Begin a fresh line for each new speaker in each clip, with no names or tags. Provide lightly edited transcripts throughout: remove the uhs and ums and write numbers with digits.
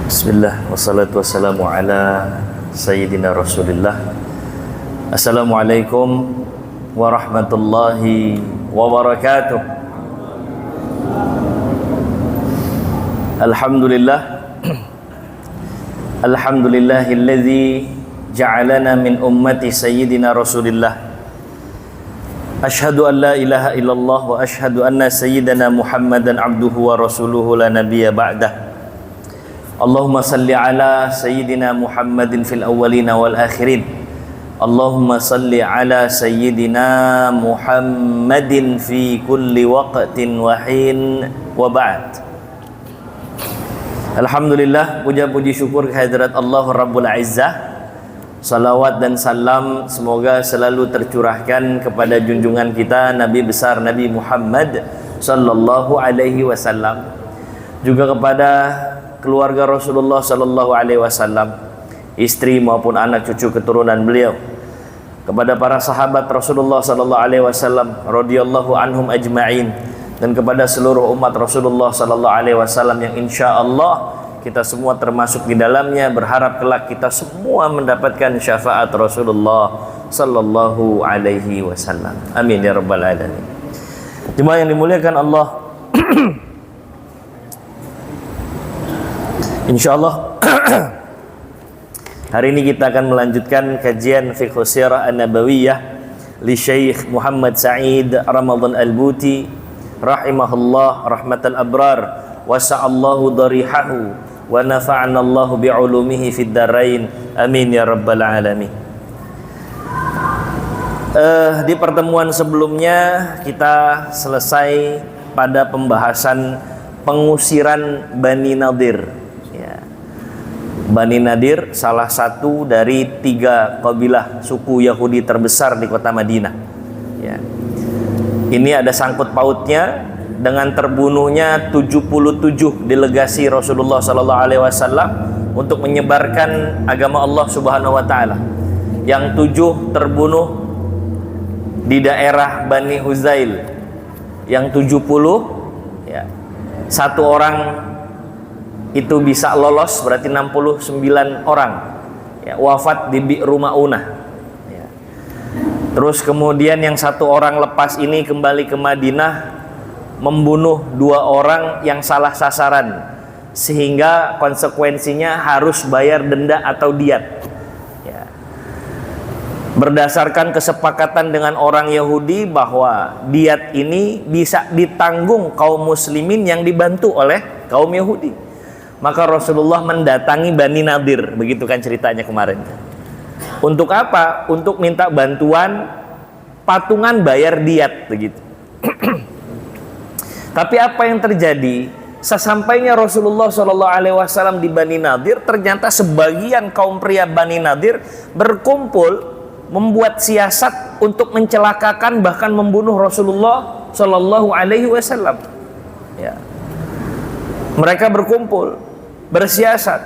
Bismillah, wassalatu wassalamu ala Sayyidina Rasulillah. Assalamualaikum warahmatullahi wabarakatuh. Alhamdulillah, alhamdulillahilladzi ja'alana min ummati Sayyidina Rasulillah. Ashhadu an la ilaha illallah wa ashhadu anna Sayyidina Muhammadan abduhu wa rasuluhu la nabiyya ba'dah. Allahumma salli ala Sayyidina Muhammadin fil awwalina wal akhirin. Allahumma salli ala Sayyidina Muhammadin fi kulli waqtin wa hin wa ba'd. Alhamdulillah, puja-puji syukur kehadirat Allah Rabbul Izzah. Salawat dan salam semoga selalu tercurahkan kepada junjungan kita Nabi besar Nabi Muhammad sallallahu alaihi wasallam, juga kepada keluarga Rasulullah sallallahu alaihi wasallam, istri maupun anak cucu keturunan beliau, kepada para sahabat Rasulullah sallallahu alaihi wasallam radhiyallahu anhum ajma'in, dan kepada seluruh umat Rasulullah sallallahu alaihi wasallam yang insyaallah kita semua termasuk di dalamnya. Berharap kelak kita semua mendapatkan syafaat Rasulullah sallallahu alaihi wasallam. Amin ya rabbal alamin. Jemaah yang dimuliakan Allah, insyaallah hari ini kita akan melanjutkan kajian fiqh sirah an-nabawiyah li Syekh Muhammad Sa'id Ramadan Al-Buti rahimahullah rahmatal abrar wa sa'allahu darihahu wa nafa'ana Allahu bi'ulumihi fid darain. Amin ya rabbal alamin. Di pertemuan sebelumnya kita selesai pada pembahasan pengusiran Bani Nadir. Bani Nadir salah satu dari 3 kabilah suku Yahudi terbesar di kota Madinah. Ini ada sangkut pautnya dengan terbunuhnya 77 delegasi Rasulullah sallallahu alaihi wasallam untuk menyebarkan agama Allah Subhanahu wa taala. Yang 7 terbunuh di daerah Bani Huzail. Yang 70 satu orang itu bisa lolos, berarti 69 orang wafat di Bi'ru Ma'unah. Terus kemudian yang 1 orang lepas ini kembali ke Madinah, membunuh 2 orang yang salah sasaran, sehingga konsekuensinya harus bayar denda atau diat. Berdasarkan kesepakatan dengan orang Yahudi bahwa diat ini bisa ditanggung kaum muslimin yang dibantu oleh kaum Yahudi, maka Rasulullah mendatangi Bani Nadir, begitu kan ceritanya kemarin. Untuk apa? Untuk minta bantuan patungan bayar diat, begitu. Tapi apa yang terjadi? Sesampainya Rasulullah SAW di Bani Nadir, ternyata sebagian kaum pria Bani Nadir berkumpul membuat siasat untuk mencelakakan bahkan membunuh Rasulullah SAW. Mereka berkumpul bersiasat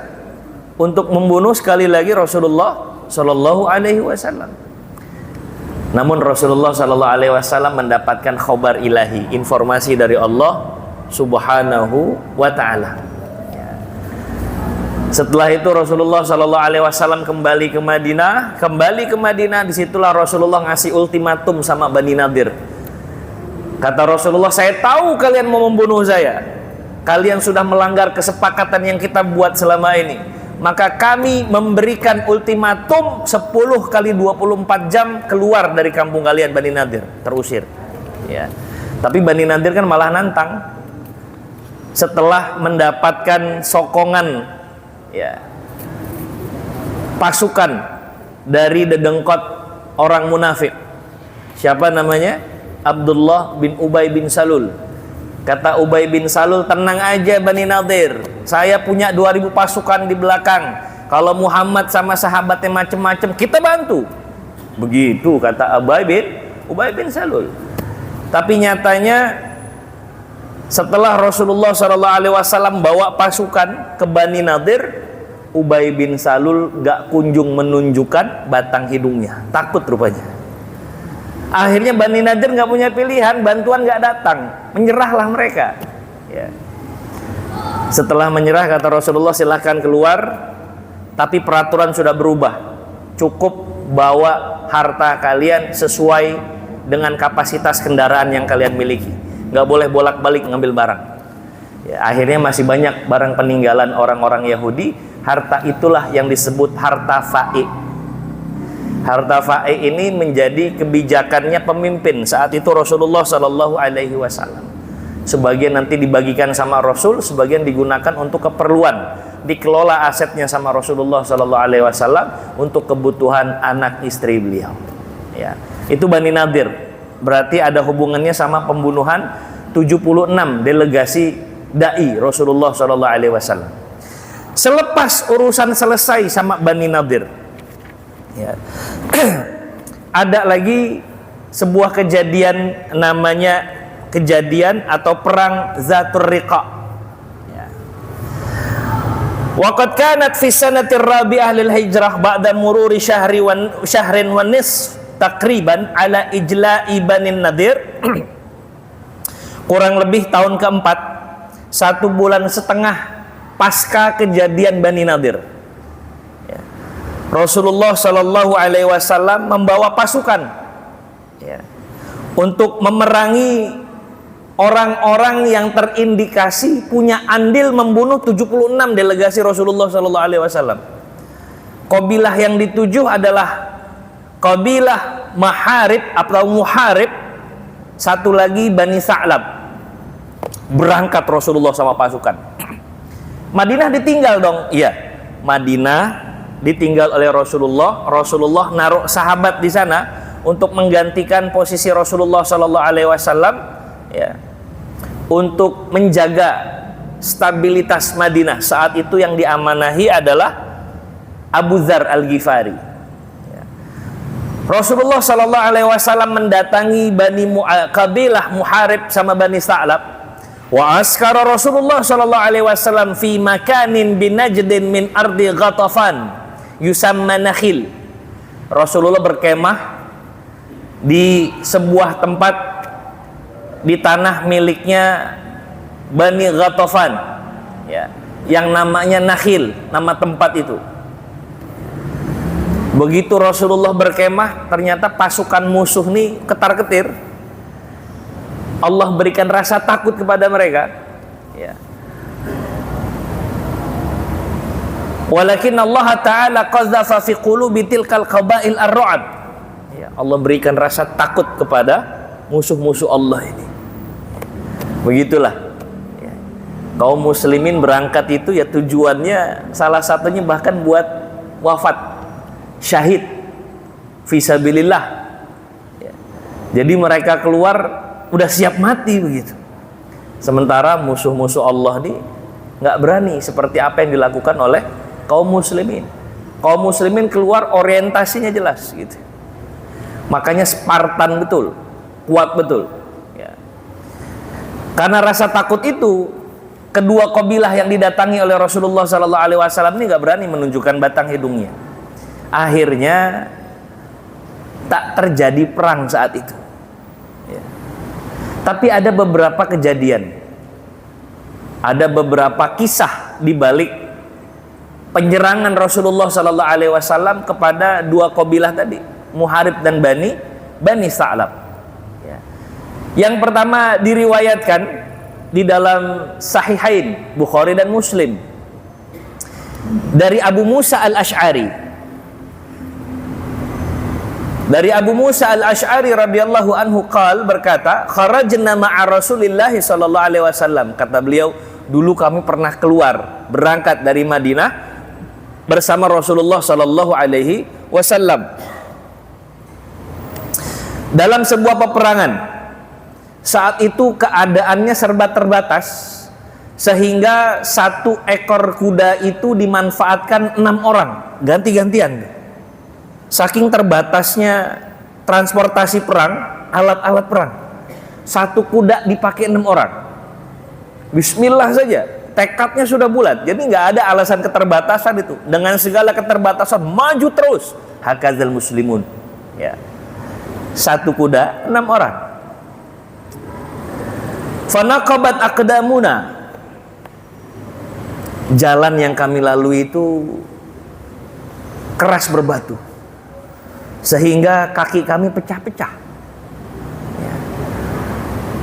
untuk membunuh sekali lagi Rasulullah SAW. Namun Rasulullah SAW mendapatkan khabar ilahi, informasi dari Allah Subhanahu wa ta'ala. Setelah itu Rasulullah SAW kembali ke Madinah. Disitulah Rasulullah ngasih ultimatum sama Bani Nadir. Kata Rasulullah, saya tahu kalian mau membunuh saya, kalian sudah melanggar kesepakatan yang kita buat selama ini, maka kami memberikan ultimatum 10 kali 24 jam keluar dari kampung kalian Bani Nadir, terusir. Tapi Bani Nadir kan malah nantang. Setelah mendapatkan sokongan pasukan dari dedengkot orang munafik, siapa namanya? Abdullah bin Ubay bin Salul. Kata Ubay bin Salul, tenang aja Bani Nadir, saya punya 2000 pasukan di belakang. Kalau Muhammad sama sahabatnya macam-macam, kita bantu. Begitu kata Ubay bin Salul. Tapi nyatanya setelah Rasulullah SAW bawa pasukan ke Bani Nadir, Ubay bin Salul gak kunjung menunjukkan batang hidungnya, takut rupanya. Akhirnya Bani Nadir nggak punya pilihan, bantuan nggak datang, menyerahlah mereka. Setelah menyerah kata Rasulullah, silahkan keluar, tapi peraturan sudah berubah. Cukup bawa harta kalian sesuai dengan kapasitas kendaraan yang kalian miliki. Nggak boleh bolak-balik ngambil barang. Ya, akhirnya masih banyak barang peninggalan orang-orang Yahudi. Harta itulah yang disebut harta fa'i. Harta fa'i ini menjadi kebijakannya pemimpin saat itu Rasulullah Shallallahu Alaihi Wasallam. Sebagian nanti dibagikan sama Rasul, sebagian digunakan untuk keperluan, dikelola asetnya sama Rasulullah Shallallahu Alaihi Wasallam untuk kebutuhan anak istri beliau. Ya, itu Bani Nadir. Berarti ada hubungannya sama pembunuhan 76 delegasi dai Rasulullah Shallallahu Alaihi Wasallam. Selepas urusan selesai sama Bani Nadir, ya, ada lagi sebuah kejadian namanya kejadian atau perang Zatur Riqa. Ya. Waqad kanat fi sanatir rabi'ah lil hijrah ba'da mururi syahrin wa nisf takriban ala ijla'i Bani Nadir. Kurang lebih tahun keempat, 1 bulan setengah pasca kejadian Bani Nadir, ya, Rasulullah Shallallahu Alaihi Wasallam membawa pasukan, ya, untuk memerangi orang-orang yang terindikasi punya andil membunuh 76 delegasi Rasulullah Shallallahu Alaihi Wasallam. Kabilah yang dituju adalah kabilah Maharib atau Muharib, satu lagi Bani Sa'lab. Berangkat Rasulullah sama pasukan. Madinah ditinggal dong. Iya, Madinah ditinggal oleh Rasulullah. Rasulullah naruh sahabat di sana untuk menggantikan posisi Rasulullah Shallallahu Alaihi Wasallam, ya, untuk menjaga stabilitas Madinah. Saat itu yang diamanahi adalah Abu Dzar Al-Ghifari. Rasulullah Shallallahu Alaihi Wasallam mendatangi kabilah Muharib sama Bani Sa'lab. Wa askara Rasulullah Shallallahu Alaihi Wasallam fi makanin binajdin min ardi Ghatafan yusamma Nakhil. Rasulullah berkemah di sebuah tempat di tanah miliknya Bani Ghatafan, ya, yang namanya Nakhil, nama tempat itu. Begitu Rasulullah berkemah, ternyata pasukan musuh nih ketar-ketir. Allah berikan rasa takut kepada mereka, ya. Walakin Allah Ta'ala qadzafa fi qulubi tilkal qabail ar-ru'ab. Ya, Allah berikan rasa takut kepada musuh-musuh Allah ini. Begitulah, ya. Kaum muslimin berangkat itu ya tujuannya salah satunya bahkan buat wafat, syahid fisabilillah, ya. Jadi mereka keluar udah siap mati begitu. Sementara musuh-musuh Allah ini nggak berani seperti apa yang dilakukan oleh kaum muslimin. Kaum muslimin keluar orientasinya jelas gitu. Makanya Spartan betul, kuat betul, ya. Karena rasa takut itu, kedua kabilah yang didatangi oleh Rasulullah Sallallahu Alaihi Wasallam ini nggak berani menunjukkan batang hidungnya. Akhirnya tak terjadi perang saat itu, ya. Tapi ada beberapa kejadian, ada beberapa kisah di balik penyerangan Rasulullah Sallallahu Alaihi Wasallam kepada dua kabilah tadi, Muharib dan Bani Sa'lab, ya. Yang pertama diriwayatkan di dalam Sahihain Bukhari dan Muslim dari Abu Musa Al-Asy'ari. Dari Abu Musa Al-Asy'ari radhiyallahu anhu berkata, kharajna ma'a Rasulillah sallallahu alaihi wasallam. Kata beliau, dulu kami pernah keluar berangkat dari Madinah bersama Rasulullah sallallahu alaihi wasallam dalam sebuah peperangan. Saat itu keadaannya serba terbatas, sehingga satu ekor kuda itu dimanfaatkan 6 orang ganti-gantian. Saking terbatasnya transportasi perang, alat-alat perang, satu kuda dipakai 6 orang. Bismillah saja, tekadnya sudah bulat. Jadi nggak ada alasan keterbatasan itu. Dengan segala keterbatasan maju terus. Hakazal muslimun, ya. Satu kuda 6 orang. Fanaqabat aqdamuna. Jalan yang kami lalui itu keras berbatu, sehingga kaki kami pecah-pecah.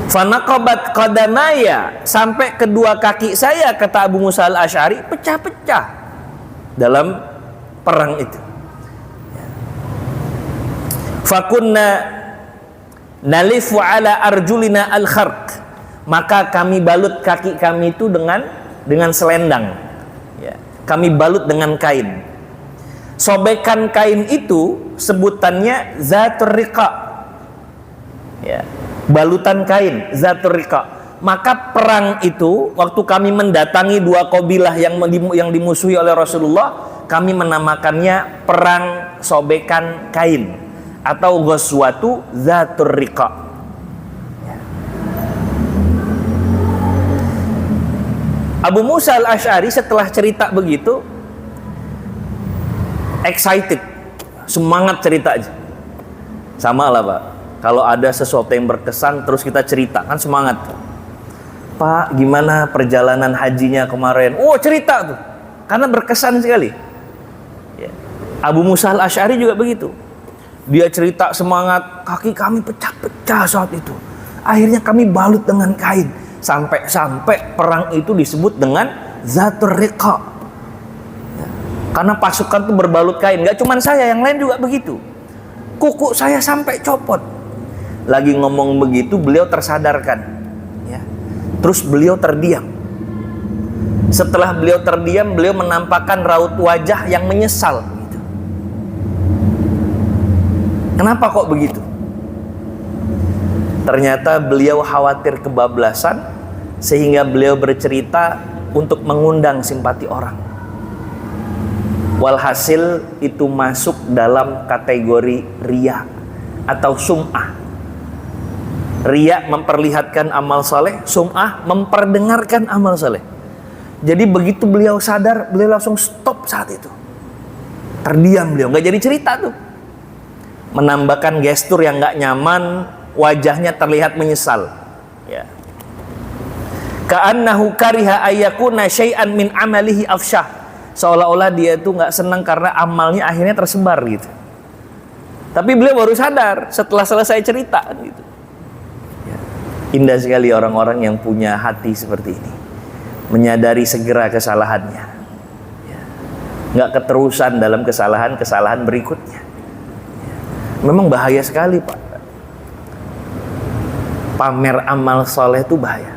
Fanaqabat qadamaya, sampai kedua kaki saya, kata Abu Musa al-Asy'ari, pecah-pecah dalam perang itu. Fakunna nalifu ala arjulina al-kharq, maka kami balut kaki kami itu dengan selendang, ya. Kami balut dengan kain. Sobekan kain itu sebutannya zatur riqa, ya. Balutan kain zatur riqa. Maka perang itu, waktu kami mendatangi dua kabilah yang dimusuhi oleh Rasulullah, kami menamakannya perang sobekan kain atau ghazwatu zatur riqa. Abu Musa al-Asy'ari setelah cerita begitu excited, semangat cerita aja. Sama lah Pak, kalau ada sesuatu yang berkesan terus kita cerita, kan semangat. Pak, gimana perjalanan hajinya kemarin? Oh, cerita tuh, karena berkesan sekali. Ya. Abu Musa al-Asy'ari juga begitu. Dia cerita semangat, kaki kami pecah-pecah saat itu. Akhirnya kami balut dengan kain. Sampai perang itu disebut dengan zatur riqa. Ya. Karena pasukan itu berbalut kain. Gak cuma saya, yang lain juga begitu. Kuku saya sampai copot. Lagi ngomong begitu, beliau tersadarkan, ya. Terus beliau terdiam. Setelah beliau terdiam, beliau menampakkan raut wajah yang menyesal, gitu. Kenapa kok begitu? Ternyata beliau khawatir kebablasan, sehingga beliau bercerita untuk mengundang simpati orang. Walhasil itu masuk dalam kategori riya atau sum'ah. Riya memperlihatkan amal saleh, sum'ah memperdengarkan amal saleh. Jadi begitu beliau sadar, beliau langsung stop saat itu. Terdiam beliau, nggak jadi cerita tuh. Menambahkan gestur yang nggak nyaman, wajahnya terlihat menyesal, ya. Ka'annahu kariha ayyakuna syai'an min amalihi afsyah, seolah-olah dia itu nggak senang karena amalnya akhirnya tersebar gitu. Tapi beliau baru sadar setelah selesai cerita gitu. Ya. Indah sekali orang-orang yang punya hati seperti ini, menyadari segera kesalahannya, ya. Nggak keterusan dalam kesalahan berikutnya. Ya. Memang bahaya sekali Pak. Pamer amal soleh itu bahaya.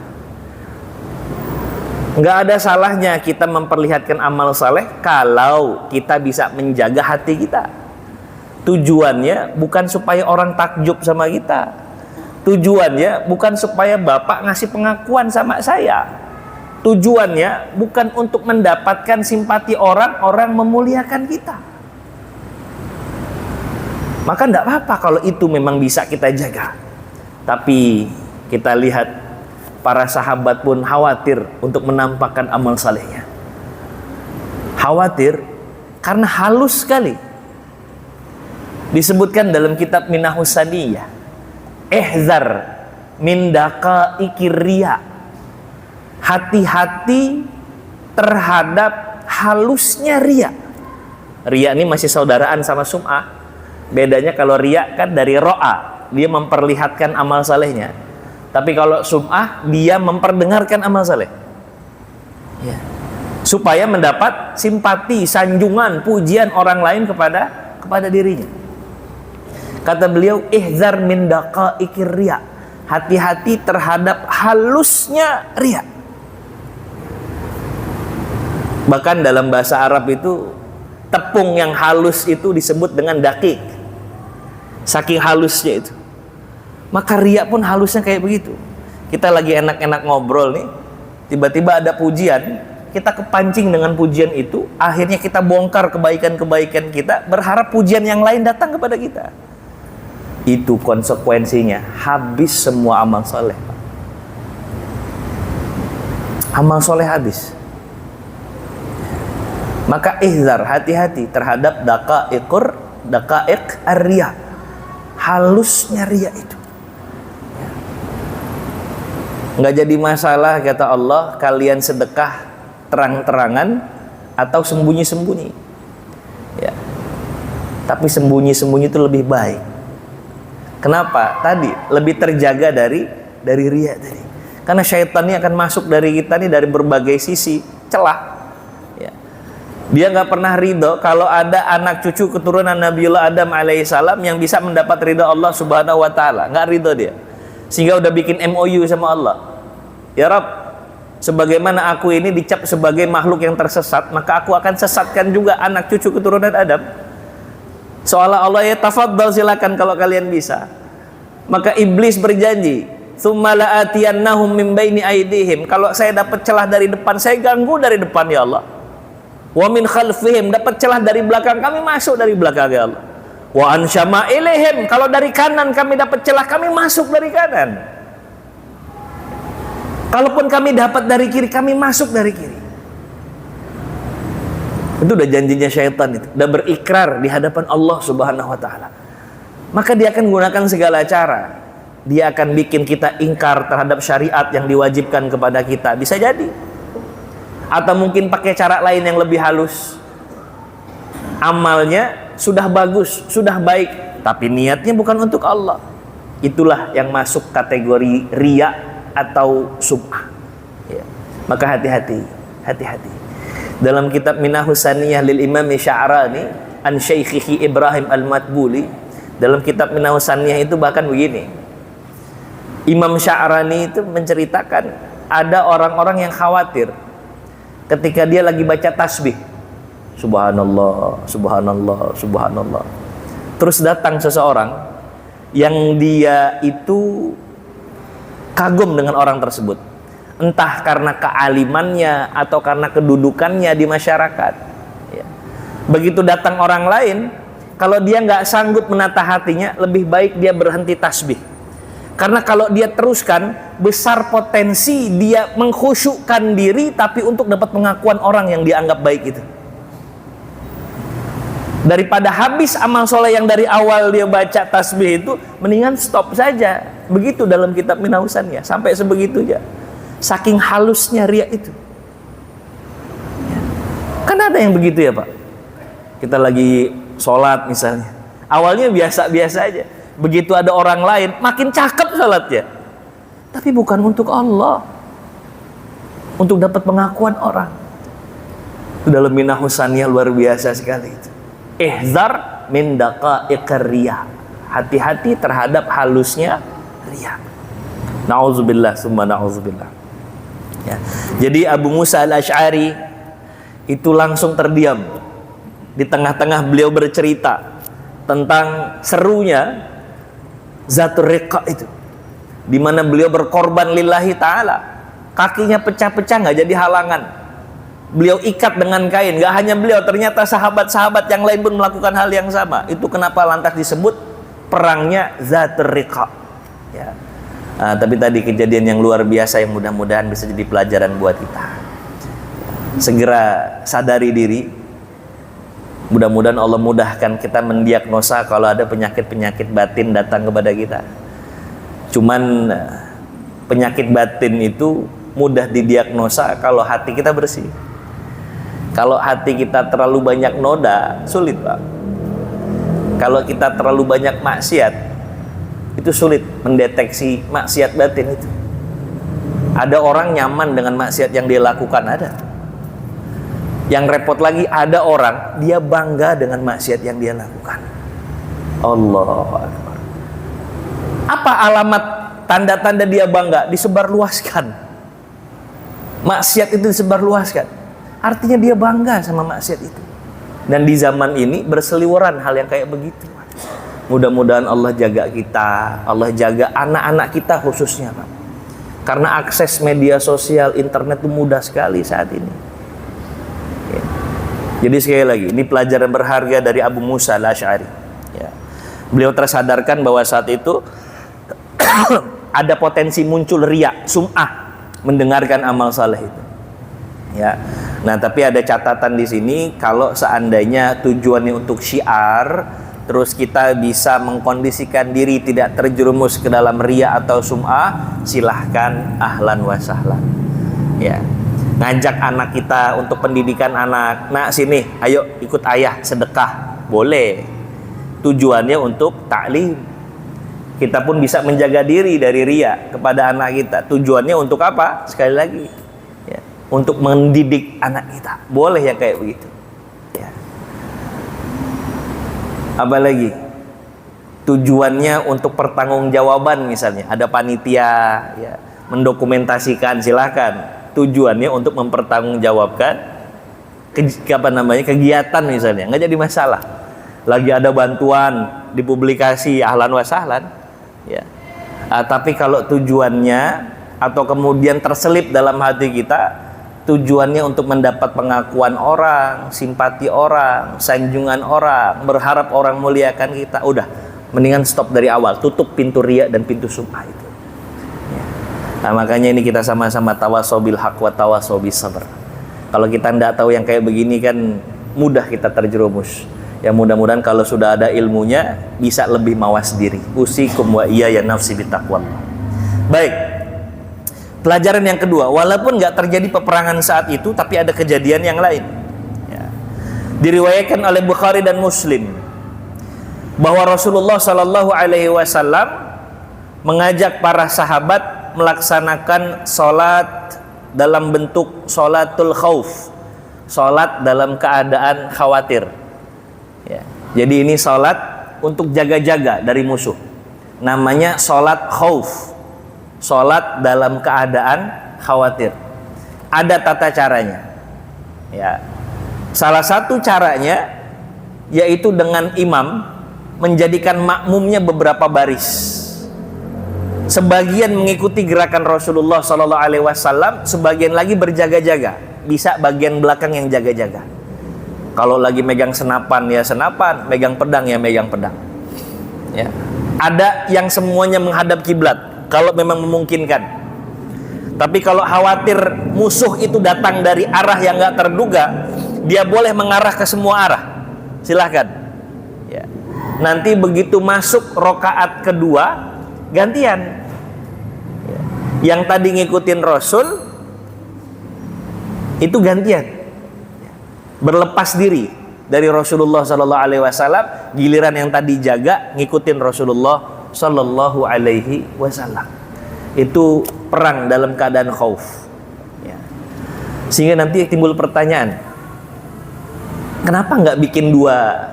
Nggak ada salahnya kita memperlihatkan amal soleh kalau kita bisa menjaga hati kita. Tujuannya bukan supaya orang takjub sama kita. Tujuannya bukan supaya Bapak ngasih pengakuan sama saya. Tujuannya bukan untuk mendapatkan simpati orang memuliakan kita. Maka nggak apa-apa kalau itu memang bisa kita jaga. Tapi kita lihat para sahabat pun khawatir untuk menampakkan amal salehnya. Khawatir karena halus sekali. Disebutkan dalam kitab Minahus Saniyah, ihzar min daqaiqir riya. Hati-hati terhadap halusnya riya. Riya ini masih saudaraan sama sum'ah. Bedanya kalau riya kan dari ro'a, dia memperlihatkan amal salehnya. Tapi kalau sum'ah, dia memperdengarkan amal saleh, ya. Supaya mendapat simpati, sanjungan, pujian orang lain kepada dirinya. Kata beliau, ihzar min daqaiqir riya. Hati-hati terhadap halusnya riya. Bahkan dalam bahasa Arab itu, tepung yang halus itu disebut dengan daqiq. Saking halusnya itu. Maka riya pun halusnya kayak begitu. Kita lagi enak-enak ngobrol nih, tiba-tiba ada pujian, kita kepancing dengan pujian itu, akhirnya kita bongkar kebaikan-kebaikan kita, berharap pujian yang lain datang kepada kita. Itu konsekuensinya, habis semua amal soleh. Amal soleh habis. Maka ihzar, hati-hati terhadap daqaiq ar-riya. Halusnya riya itu. Nggak jadi masalah kata Allah kalian sedekah terang-terangan atau sembunyi-sembunyi. Ya. Tapi sembunyi-sembunyi itu lebih baik. Kenapa? Tadi lebih terjaga dari riya tadi. Karena syaitan ini akan masuk dari kita nih dari berbagai sisi celah. Ya. Dia nggak pernah ridho kalau ada anak cucu keturunan Nabiullah Adam alaihissalam yang bisa mendapat ridho Allah subhanahu wa ta'ala. Nggak ridho dia. Sehingga udah bikin MOU sama Allah. Ya Rabb, sebagaimana aku ini dicap sebagai makhluk yang tersesat, maka aku akan sesatkan juga anak cucu keturunan Adam. Seolah Allah ya tafadhal, silakan kalau kalian bisa. Maka iblis berjanji, tsumma la'atiyannahum min baini aydihim, kalau saya dapat celah dari depan, saya ganggu dari depan ya Allah. Wa min khalfihim, dapat celah dari belakang, kami masuk dari belakang ya Allah. Wa an syama'ilihim, kalau dari kanan kami dapat celah, kami masuk dari kanan. Kalaupun kami dapat dari kiri, kami masuk dari kiri. Itu udah janjinya syaitan itu, udah berikrar di hadapan Allah subhanahu wa ta'ala. Maka dia akan gunakan segala cara. Dia akan bikin kita ingkar terhadap syariat yang diwajibkan kepada kita, bisa jadi. Atau mungkin pakai cara lain yang lebih halus. Amalnya sudah bagus, sudah baik, tapi niatnya bukan untuk Allah. Itulah yang masuk kategori riya atau sum'ah. Ya. Maka hati-hati. Dalam kitab Minahus Saniyah lil Imam Sya'rani an Syaikhihi Ibrahim Al-Matbuli, dalam kitab Minahus Saniyah itu bahkan begini. Imam Sya'rani itu menceritakan ada orang-orang yang khawatir ketika dia lagi baca tasbih. Subhanallah, subhanallah, subhanallah. Terus datang seseorang yang dia itu kagum dengan orang tersebut. Entah karena kealimannya atau karena kedudukannya di masyarakat. Ya. Begitu datang orang lain, kalau dia nggak sanggup menata hatinya, lebih baik dia berhenti tasbih. Karena kalau dia teruskan, besar potensi dia mengkhusyukkan diri, tapi untuk dapat pengakuan orang yang dianggap baik itu. Daripada habis amal soleh yang dari awal dia baca tasbih itu, mendingan stop saja. Begitu dalam kitab Minahus Saniyah, sampai sebegitunya. Saking halusnya riya itu. Ya. Kan ada yang begitu ya Pak. Kita lagi sholat misalnya, awalnya biasa-biasa aja. Begitu ada orang lain, makin cakep sholatnya. Tapi bukan untuk Allah, untuk dapat pengakuan orang. Itu dalam Minahus Saniyah luar biasa sekali itu. Ihzar min daqa'iqir riya. Hati-hati terhadap halusnya riya. Nauzubillah summa nauzubillah. Ya. Jadi Abu Musa al-Asy'ari itu langsung terdiam. Di tengah-tengah beliau bercerita tentang serunya Zatur Riqa itu, di mana beliau berkorban lillahi ta'ala. Kakinya pecah-pecah nggak jadi halangan. Beliau ikat dengan kain. Gak hanya beliau, ternyata sahabat-sahabat yang lain pun melakukan hal yang sama. Itu kenapa lantas disebut perangnya Zatur Riqa. Ya. Nah, tapi tadi kejadian yang luar biasa yang mudah-mudahan bisa jadi pelajaran buat kita. Segera sadari diri. Mudah-mudahan Allah mudahkan kita mendiagnosa kalau ada penyakit-penyakit batin datang kepada kita. Cuman penyakit batin itu mudah didiagnosa kalau hati kita bersih. Kalau hati kita terlalu banyak noda, sulit Pak. Kalau kita terlalu banyak maksiat, itu sulit mendeteksi maksiat batin itu. Ada orang nyaman dengan maksiat yang dia lakukan, ada. Yang repot lagi, ada orang dia bangga dengan maksiat yang dia lakukan. Allahu Akbar. Apa alamat tanda-tanda dia bangga? Disebarluaskan. Maksiat itu disebarluaskan. Artinya dia bangga sama maksiat itu. Dan di zaman ini berseliweran hal yang kayak begitu. Mudah-mudahan Allah jaga kita, Allah jaga anak-anak kita khususnya Pak. Karena akses media sosial, internet itu mudah sekali saat ini. Ya. Jadi sekali lagi, ini pelajaran berharga dari Abu Musa al-Asy'ari. Ya. Beliau tersadarkan bahwa saat itu ada potensi muncul riya, sum'ah, mendengarkan amal saleh itu. Ya. Nah, tapi ada catatan di sini, kalau seandainya tujuannya untuk syiar, terus kita bisa mengkondisikan diri tidak terjerumus ke dalam riya atau sum'ah, silahkan ahlan wa sahlan. Ya. ngajak anak kita untuk pendidikan anak, nak sini, ayo ikut ayah sedekah, boleh. Tujuannya untuk taklim. Kita pun bisa menjaga diri dari riya kepada anak kita. Tujuannya untuk apa? Sekali lagi, ya, untuk mendidik anak kita, boleh yang kayak begitu. Ya. Apalagi tujuannya untuk pertanggungjawaban, misalnya ada panitia, ya, mendokumentasikan, silahkan. Tujuannya untuk mempertanggungjawabkan kegiatan, misalnya, nggak jadi masalah. Lagi ada bantuan dipublikasi, ahlan wa sahlan, ya. Tapi kalau tujuannya atau kemudian terselip dalam hati kita, tujuannya untuk mendapat pengakuan orang, simpati orang, sanjungan orang, berharap orang muliakan kita, udah mendingan stop dari awal, tutup pintu riya dan pintu sum'ah itu. Nah, makanya ini kita sama-sama tawasau bil haq wa tawasau bis sabr. Kalau kita tidak tahu yang kayak begini kan mudah kita terjerumus. Ya, mudah-mudahan kalau sudah ada ilmunya bisa lebih mawas diri. Usikum wa iyaya nafsi bitaqwallah. Baik. Pelajaran yang kedua, walaupun nggak terjadi peperangan saat itu, tapi ada kejadian yang lain. Ya. Diriwayatkan oleh Bukhari dan Muslim bahwa Rasulullah Shallallahu Alaihi Wasallam mengajak para sahabat melaksanakan sholat dalam bentuk sholatul khauf, sholat dalam keadaan khawatir, ya. Jadi ini sholat untuk jaga-jaga dari musuh, namanya sholat khauf, sholat dalam keadaan khawatir. Ada tata caranya, ya. Salah satu caranya yaitu dengan imam menjadikan makmumnya beberapa baris. Sebagian mengikuti gerakan Rasulullah Sallallahu Alaihi Wasallam, sebagian lagi berjaga-jaga. Bisa bagian belakang yang jaga-jaga. Kalau lagi megang senapan ya senapan, megang pedang ya megang pedang. Ya. Ada yang semuanya menghadap kiblat, kalau memang memungkinkan. Tapi kalau khawatir musuh itu datang dari arah yang nggak terduga, dia boleh mengarah ke semua arah. Silahkan. Ya. Nanti begitu masuk rokaat kedua, gantian. Yang tadi ngikutin Rasul itu gantian, berlepas diri dari Rasulullah Sallallahu Alaihi Wasallam. Giliran yang tadi jaga ngikutin Rasulullah Sallallahu Alaihi Wasallam. Itu perang dalam keadaan khauf, ya. Sehingga nanti timbul pertanyaan, kenapa nggak bikin dua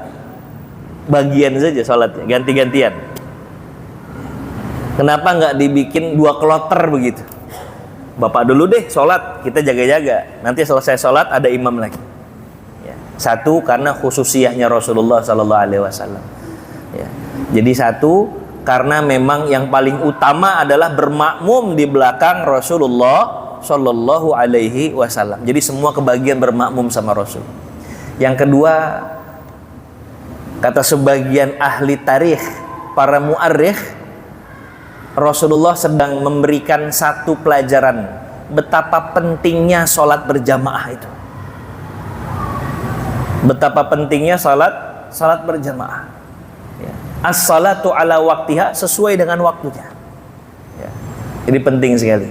bagian saja sholatnya, ganti-gantian? Kenapa nggak dibikin dua kloter begitu? Bapak dulu deh sholat, kita jaga-jaga. Nanti selesai sholat ada imam lagi. Ya. Satu, karena khususiyahnya Rasulullah Sallallahu Alaihi Wasallam. Ya. Jadi satu, karena memang yang paling utama adalah bermakmum di belakang Rasulullah Sallallahu Alaihi Wasallam. Jadi semua kebagian bermakmum sama Rasul. Yang kedua, kata sebagian ahli tarikh, para mu'arrikh, Rasulullah sedang memberikan satu pelajaran betapa pentingnya sholat berjamaah itu. Betapa pentingnya sholat berjamaah. Ya. As-salatu ala waktiha, sesuai dengan waktunya. Ya. Ini penting sekali.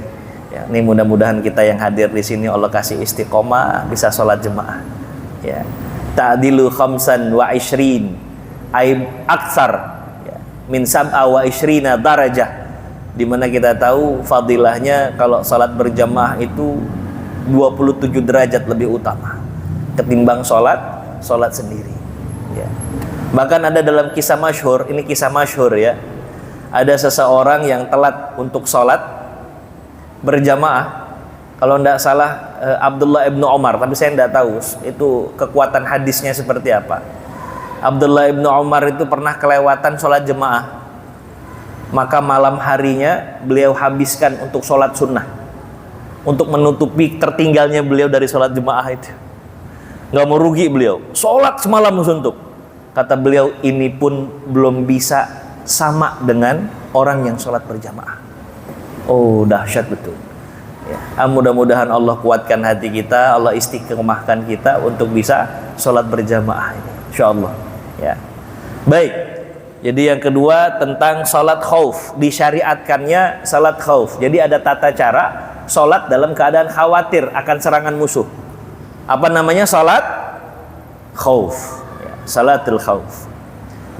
Ya. Ini mudah-mudahan kita yang hadir di sini Allah kasih istiqomah, bisa sholat jemaah. Ya. Ta'dilu khamsan wa ishrin ay aksar, ya, min sab'a wa ishrina darajah. Dimana kita tahu fadilahnya kalau salat berjamaah itu 27 derajat lebih utama ketimbang salat sendiri, ya. Bahkan ada dalam kisah masyhur, ini kisah masyhur, ya. Ada seseorang yang telat untuk salat berjamaah. Kalau tidak salah Abdullah ibnu Umar, tapi saya tidak tahu itu kekuatan hadisnya seperti apa. Abdullah ibnu Umar itu pernah kelewatan salat jemaah. Maka malam harinya beliau habiskan untuk sholat sunnah, untuk menutupi tertinggalnya beliau dari sholat jemaah itu. Gak mau rugi beliau, sholat semalam suntuk. Kata beliau, ini pun belum bisa sama dengan orang yang sholat berjamaah. Oh, dahsyat betul, ya. Mudah-mudahan Allah kuatkan hati kita, Allah istiqomahkan kita untuk bisa sholat berjamaah ini, insyaallah, ya. Baik. Jadi yang kedua tentang salat khauf, disyariatkannya salat khauf. Jadi ada tata cara sholat dalam keadaan khawatir akan serangan musuh. Apa namanya? Sholat khauf, ya, salatul khauf.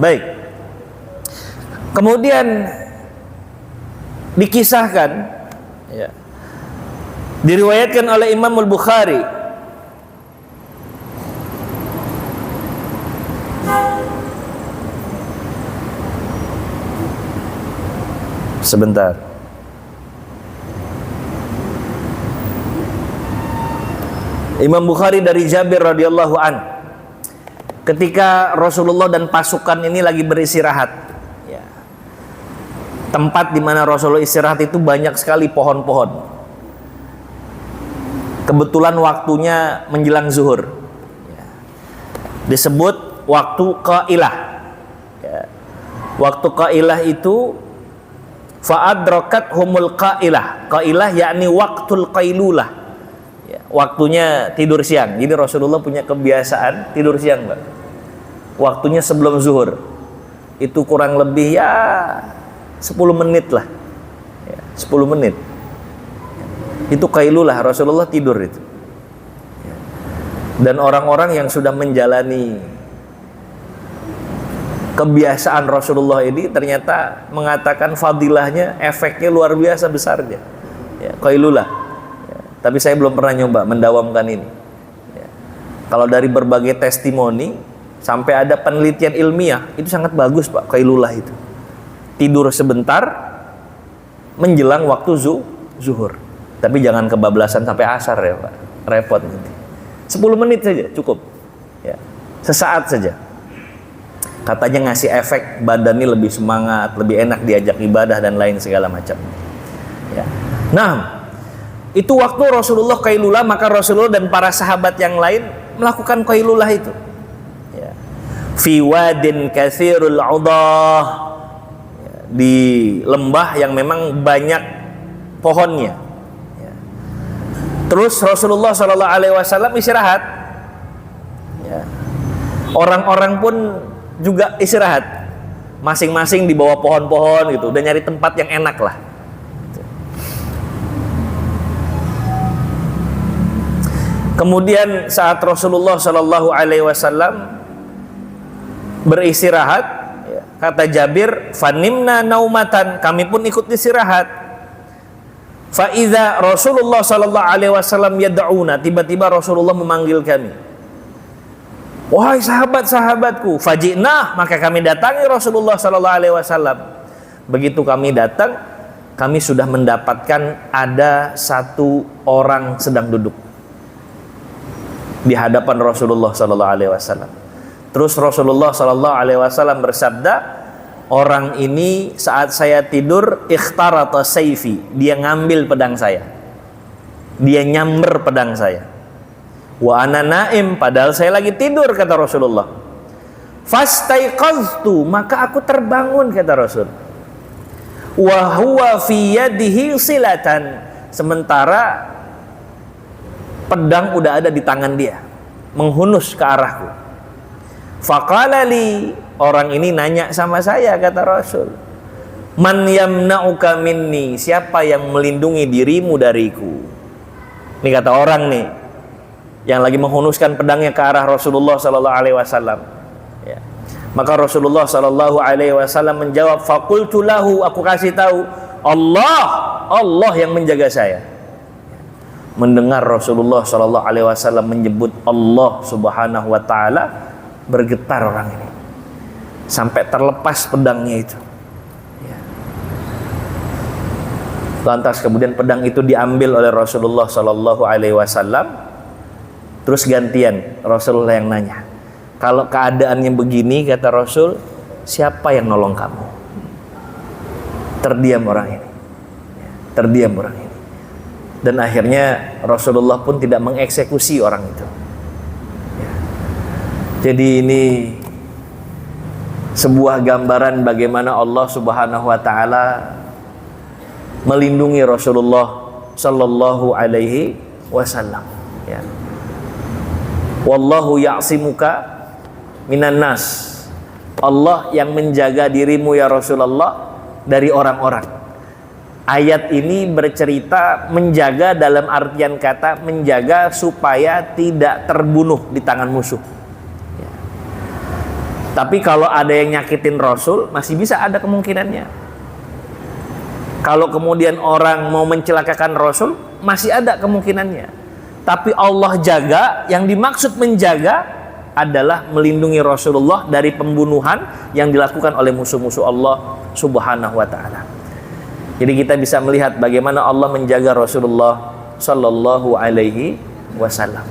Baik. Kemudian dikisahkan, ya, diriwayatkan oleh Imam Al-Bukhari sebentar. Imam Bukhari dari Jabir radhiyallahu an, ketika Rasulullah dan pasukan ini lagi beristirahat, ya, tempat di mana Rasulullah istirahat itu banyak sekali pohon-pohon. Kebetulan waktunya menjelang zuhur, ya, disebut waktu qailah, ya. Waktu qailah itu fa'adrakat humul qailah. Qailah yakni waktul qailulah, ya, waktunya tidur siang. Jadi Rasulullah punya kebiasaan tidur siang, Mbak. Waktunya sebelum zuhur. Itu kurang lebih ya 10 menit lah, ya, 10 menit. Itu qailulah, Rasulullah tidur itu, ya. Dan orang-orang yang sudah menjalani kebiasaan Rasulullah ini ternyata mengatakan fadilahnya, efeknya luar biasa besarnya, ya, qailulah, ya. Tapi saya belum pernah nyoba mendawamkan ini, ya. Kalau dari berbagai testimoni sampai ada penelitian ilmiah, itu sangat bagus Pak, qailulah itu. Tidur sebentar menjelang waktu zuhur. Tapi jangan kebablasan sampai asar ya Pak, repot nanti. 10 menit saja cukup, ya, sesaat saja. Katanya ngasih efek badan ini lebih semangat, lebih enak diajak ibadah dan lain segala macam, ya. Nah, itu waktu Rasulullah qailulah, maka Rasulullah dan para sahabat yang lain melakukan qailulah itu, ya. Fi wadin katsirul udah, ya, di lembah yang memang banyak pohonnya, ya. Terus Rasulullah SAW istirahat, ya. Orang-orang pun juga istirahat, masing-masing di bawah pohon-pohon gitu, udah nyari tempat yang enak lah. Kemudian saat Rasulullah SAW beristirahat, ya, kata Jabir, fanimna naumatan, kami pun ikut istirahat. Fa idza Rasulullah SAW yad'una, tiba-tiba Rasulullah memanggil kami. Wahai sahabat-sahabatku, faji'nah, maka kami datangi Rasulullah SAW. Begitu kami datang, kami sudah mendapatkan ada satu orang sedang duduk di hadapan Rasulullah SAW. Terus Rasulullah SAW bersabda, orang ini saat saya tidur ikhtarata sayfi, dia ngambil pedang saya, dia nyamber pedang saya. Wa ana naim, padahal saya lagi tidur, kata Rasulullah. Fastaiqaztu, maka aku terbangun, kata Rasul. Wa huwa fi yadihi silatan, sementara pedang udah ada di tangan dia, menghunus ke arahku. Faqala li, orang ini nanya sama saya, kata Rasul, man yamna'uka minni, siapa yang melindungi dirimu dariku? Ini kata orang nih yang lagi menghunuskan pedangnya ke arah Rasulullah SAW, ya. Maka Rasulullah SAW menjawab, faqultu lahu, aku kasih tahu, Allah yang menjaga saya. Mendengar Rasulullah SAW menyebut Allah Subhanahu wa Ta'ala, bergetar orang ini sampai terlepas pedangnya itu, ya. Lantas kemudian pedang itu diambil oleh Rasulullah SAW. Terus gantian Rasulullah yang nanya, kalau keadaannya begini, kata Rasul, siapa yang nolong kamu? Terdiam orang ini, terdiam orang ini. Dan akhirnya Rasulullah pun tidak mengeksekusi orang itu, ya. Jadi ini sebuah gambaran bagaimana Allah Subhanahu wa Ta'ala melindungi Rasulullah Sallallahu Alaihi Wasallam, ya. Wallahu ya'simuka minan nas, Allah yang menjaga dirimu ya Rasulullah dari orang-orang. Ayat ini bercerita menjaga dalam artian kata menjaga supaya tidak terbunuh di tangan musuh. Ya. Tapi kalau ada yang nyakitin Rasul, masih bisa ada kemungkinannya. Kalau kemudian orang mau mencelakakan Rasul, masih ada kemungkinannya. Tapi Allah jaga, yang dimaksud menjaga adalah melindungi Rasulullah dari pembunuhan yang dilakukan oleh musuh-musuh Allah Subhanahu wa ta'ala. Jadi kita bisa melihat bagaimana Allah menjaga Rasulullah Sallallahu Alaihi Wasallam.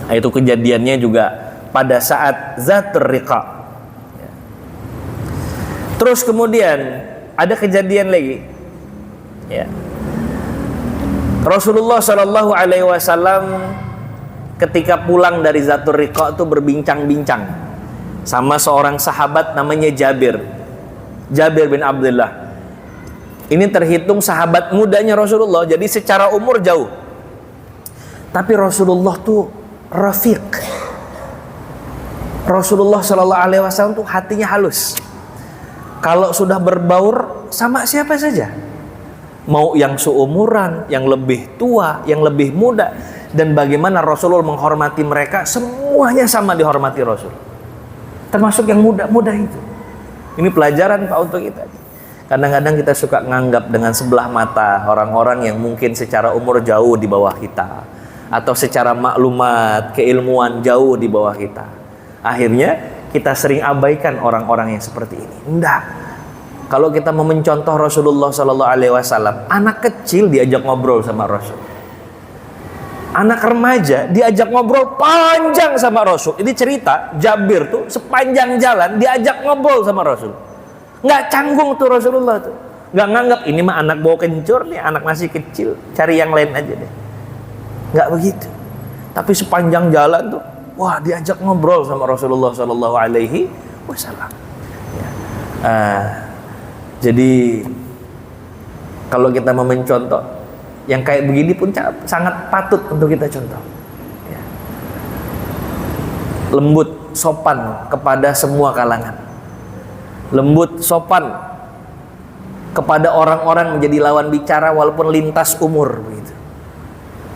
Nah, itu kejadiannya juga pada saat Zatul Riqa. Terus kemudian ada kejadian lagi. Ya. Rasulullah Sallallahu Alaihi Wasallam ketika pulang dari Zatul Riqa itu berbincang-bincang sama seorang sahabat namanya Jabir bin Abdullah. Ini terhitung sahabat mudanya Rasulullah, jadi secara umur jauh. Tapi Rasulullah tuh rafiq. Rasulullah Shallallahu Alaihi Wasallam tuh hatinya halus. Kalau sudah berbaur sama siapa saja, mau yang seumuran, yang lebih tua, yang lebih muda, dan bagaimana Rasulullah menghormati mereka, semuanya sama dihormati Rasul. Termasuk yang muda-muda itu. Ini pelajaran Pak untuk kita. Kadang-kadang kita suka nganggap dengan sebelah mata orang-orang yang mungkin secara umur jauh di bawah kita, atau secara maklumat, keilmuan jauh di bawah kita. Akhirnya kita sering abaikan orang-orang yang seperti ini. Enggak. Kalau kita mau mencontoh Rasulullah Sallallahu Alaihi Wasallam, anak kecil diajak ngobrol sama Rasul. Anak remaja diajak ngobrol panjang sama Rasul. Ini cerita Jabir tuh sepanjang jalan diajak ngobrol sama Rasul. Nggak canggung tuh Rasulullah tuh, nggak nganggap ini mah anak bawa kencur nih, anak masih kecil, cari yang lain aja deh. Nggak begitu. Tapi sepanjang jalan tuh, wah diajak ngobrol sama Rasulullah Sallallahu Alaihi Wasallam. Ya. Jadi kalau kita mau mencontoh yang kayak begini pun sangat patut untuk kita contoh. Ya. Lembut, sopan kepada semua kalangan. Lembut, sopan kepada orang-orang menjadi lawan bicara walaupun lintas umur begitu.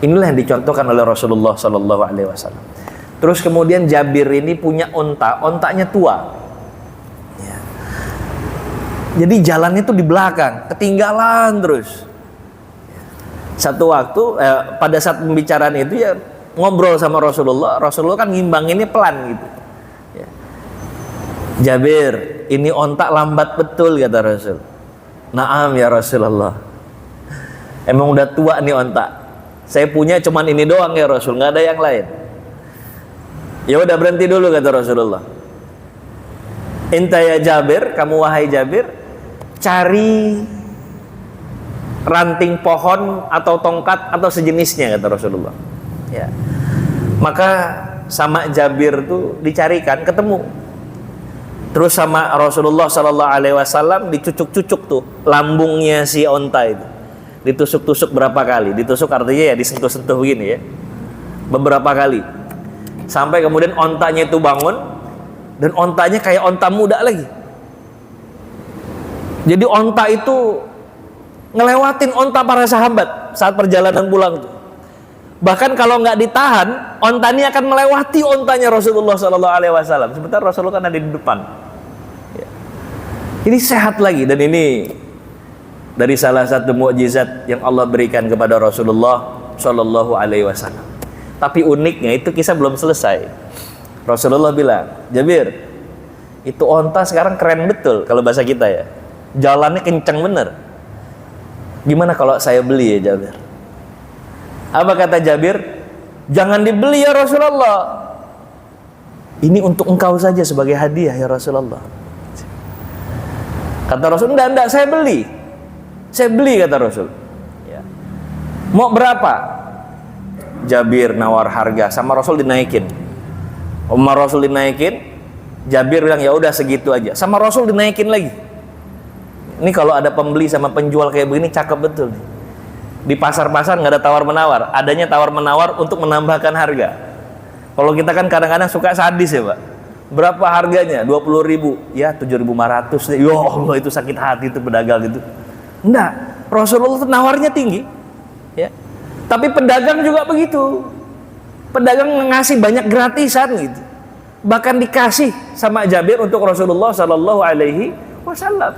Inilah yang dicontohkan oleh Rasulullah Sallallahu Alaihi Wasallam. Terus kemudian Jabir ini punya ontanya tua. Ya. Jadi jalannya itu di belakang, ketinggalan terus. Satu waktu pada saat pembicaraan itu ya ngobrol sama Rasulullah kan ngimbanginnya pelan gitu. Ya. Jabir, ini ontak lambat betul kata Rasul. Naam ya Rasulullah. Emang udah tua nih ontak. Saya punya cuman ini doang ya Rasul, nggak ada yang lain. Ya udah berhenti dulu kata Rasulullah. Inta ya Jabir, kamu wahai Jabir, cari ranting pohon atau tongkat atau sejenisnya kata Rasulullah. Ya. Maka sama Jabir tuh dicarikan, ketemu. Terus sama Rasulullah Sallallahu Alaihi Wasallam dicucuk-cucuk tuh lambungnya si onta itu, ditusuk-tusuk berapa kali? Ditusuk artinya ya disentuh-sentuh begini ya, beberapa kali, sampai kemudian ontanya itu bangun dan ontanya kayak onta muda lagi. Jadi onta itu ngelewatin onta para sahabat saat perjalanan pulang tuh. Bahkan kalau nggak ditahan, onta ini akan melewati ontanya Rasulullah Sallallahu Alaihi Wasallam. Sebentar Rasulullah kan ada di depan. Ya. Ini sehat lagi, dan ini dari salah satu mukjizat yang Allah berikan kepada Rasulullah Sallallahu Alaihi Wasallam. Tapi uniknya itu kisah belum selesai. Rasulullah bilang, Jabir, itu onta sekarang keren betul kalau bahasa kita ya. Jalannya kencang bener. Gimana kalau saya beli ya Jabir? Apa kata Jabir? Jangan dibeli ya Rasulullah. Ini untuk engkau saja sebagai hadiah ya Rasulullah. Kata Rasul, enggak, saya beli. Saya beli kata Rasul. Ya. Mau berapa? Jabir nawar harga, sama Rasul dinaikin. Rasul dinaikin, Jabir bilang ya udah segitu aja. Sama Rasul dinaikin lagi. Ini kalau ada pembeli sama penjual kayak begini cakep betul nih. Di pasar-pasar nggak ada tawar-menawar, adanya tawar-menawar untuk menambahkan harga. Kalau kita kan kadang-kadang suka sadis ya Pak. Berapa harganya? 20.000. Ya 7.500. Ya Allah, itu sakit hati itu pedagang gitu. Enggak. Rasulullah itu nawarnya tinggi, ya. Tapi pedagang juga begitu. Pedagang ngasih banyak gratisan gitu. Bahkan dikasih sama Jabir untuk Rasulullah Sallallahu Alaihi Wasallam.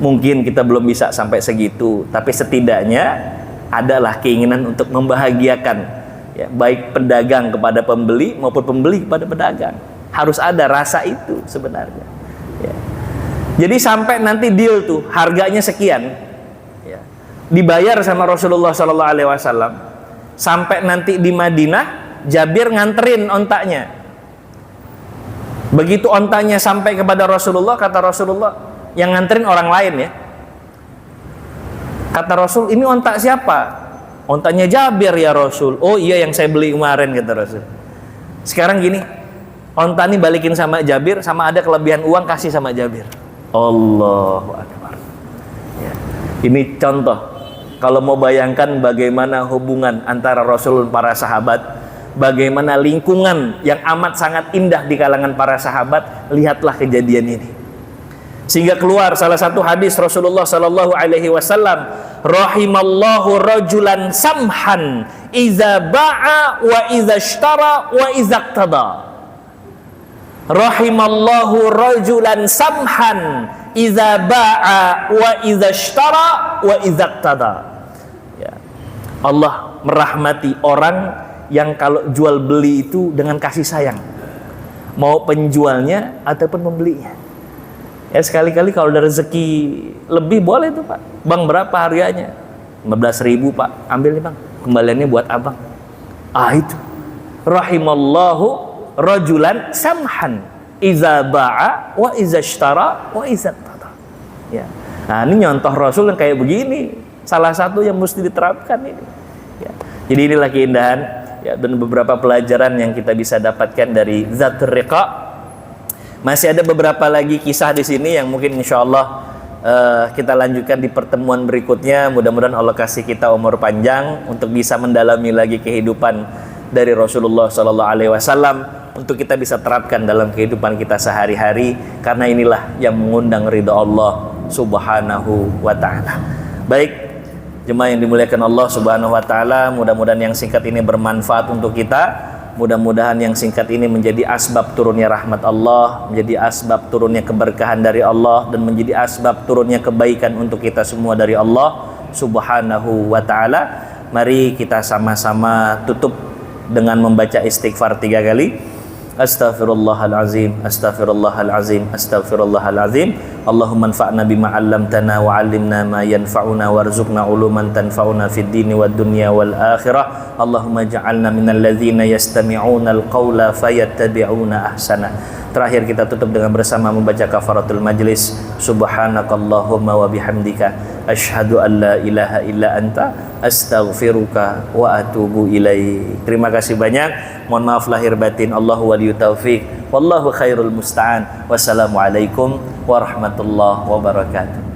Mungkin kita belum bisa sampai segitu, tapi setidaknya adalah keinginan untuk membahagiakan, ya, baik pedagang kepada pembeli maupun pembeli kepada pedagang. Harus ada rasa itu sebenarnya. Ya. Jadi sampai nanti deal tuh harganya sekian, ya, dibayar sama Rasulullah Sallallahu Alaihi Wasallam. Sampai nanti di Madinah, Jabir nganterin ontaknya. Begitu ontanya sampai kepada Rasulullah, kata Rasulullah, yang nganterin orang lain, ya. Kata Rasul, ini ontak siapa? Ontanya Jabir ya Rasul. Oh iya, yang saya beli kemarin, kata Rasul. Sekarang gini, onta ini balikin sama Jabir, sama ada kelebihan uang kasih sama Jabir. Allahu Akbar. Ya. Ini contoh. Kalau mau bayangkan bagaimana hubungan antara Rasul dan para sahabat, bagaimana lingkungan yang amat sangat indah di kalangan para sahabat, lihatlah kejadian ini. Sehingga keluar salah satu hadis Rasulullah Sallallahu Alaihi Wasallam, rahimallahu rajulan samhan iza ba'a wa iza ishtara wa iza iqtada. Rahimallahu rajulan samhan iza ba'a wa iza ishtara wa iza iqtada. Ya. Allah merahmati orang yang kalau jual beli itu dengan kasih sayang, mau penjualnya ataupun pembelinya. Ya, sekali-kali kalau ada rezeki lebih boleh tuh Pak, bang berapa harganya? 15.000 Pak, ambil nih bang, kembaliannya buat abang. Itu rahimallahu rajulan samhan iza ba'a wa iza ishtara wa iza iqtada. Ya. Nah, ini nyontoh Rasul yang kayak begini, salah satu yang mesti diterapkan ini. Ya. Jadi inilah keindahan, ya, dan beberapa pelajaran yang kita bisa dapatkan dari Zatul Riqa. Masih ada beberapa lagi kisah di sini yang mungkin insya Allah kita lanjutkan di pertemuan berikutnya. Mudah-mudahan Allah kasih kita umur panjang untuk bisa mendalami lagi kehidupan dari Rasulullah Sallallahu Alaihi Wasallam, untuk kita bisa terapkan dalam kehidupan kita sehari-hari, karena inilah yang mengundang ridha Allah Subhanahu wa Ta'ala. Baik, jemaah yang dimuliakan Allah Subhanahu wa Ta'ala, mudah-mudahan yang singkat ini bermanfaat untuk kita. Mudah-mudahan yang singkat ini menjadi asbab turunnya rahmat Allah, menjadi asbab turunnya keberkahan dari Allah, dan menjadi asbab turunnya kebaikan untuk kita semua dari Allah Subhanahu wa Ta'ala. Mari kita sama-sama tutup dengan membaca istighfar 3 kali. Astaghfirullahalazim, astaghfirullahalazim, astaghfirullahalazim. Allahumma anfa'na bima 'allamtana wa 'allimna ma yanfa'una warzuqna 'uluman tanfa'una fid dini wad dunya wal akhirah. Allahumma ja'alna minal ladzina yastami'una al-qaula fayattabi'una ahsana. Terakhir kita tutup dengan bersama membaca kafaratul majlis. Subhanakallahumma wa bihamdika asyhadu an la ilaha illa anta astaghfiruka wa atubu ilaik. Terima kasih banyak. Mohon maaf lahir batin. Allahu waliyut taufik. Wallahu khairul musta'an. Wassalamualaikum warahmatullahi wabarakatuh.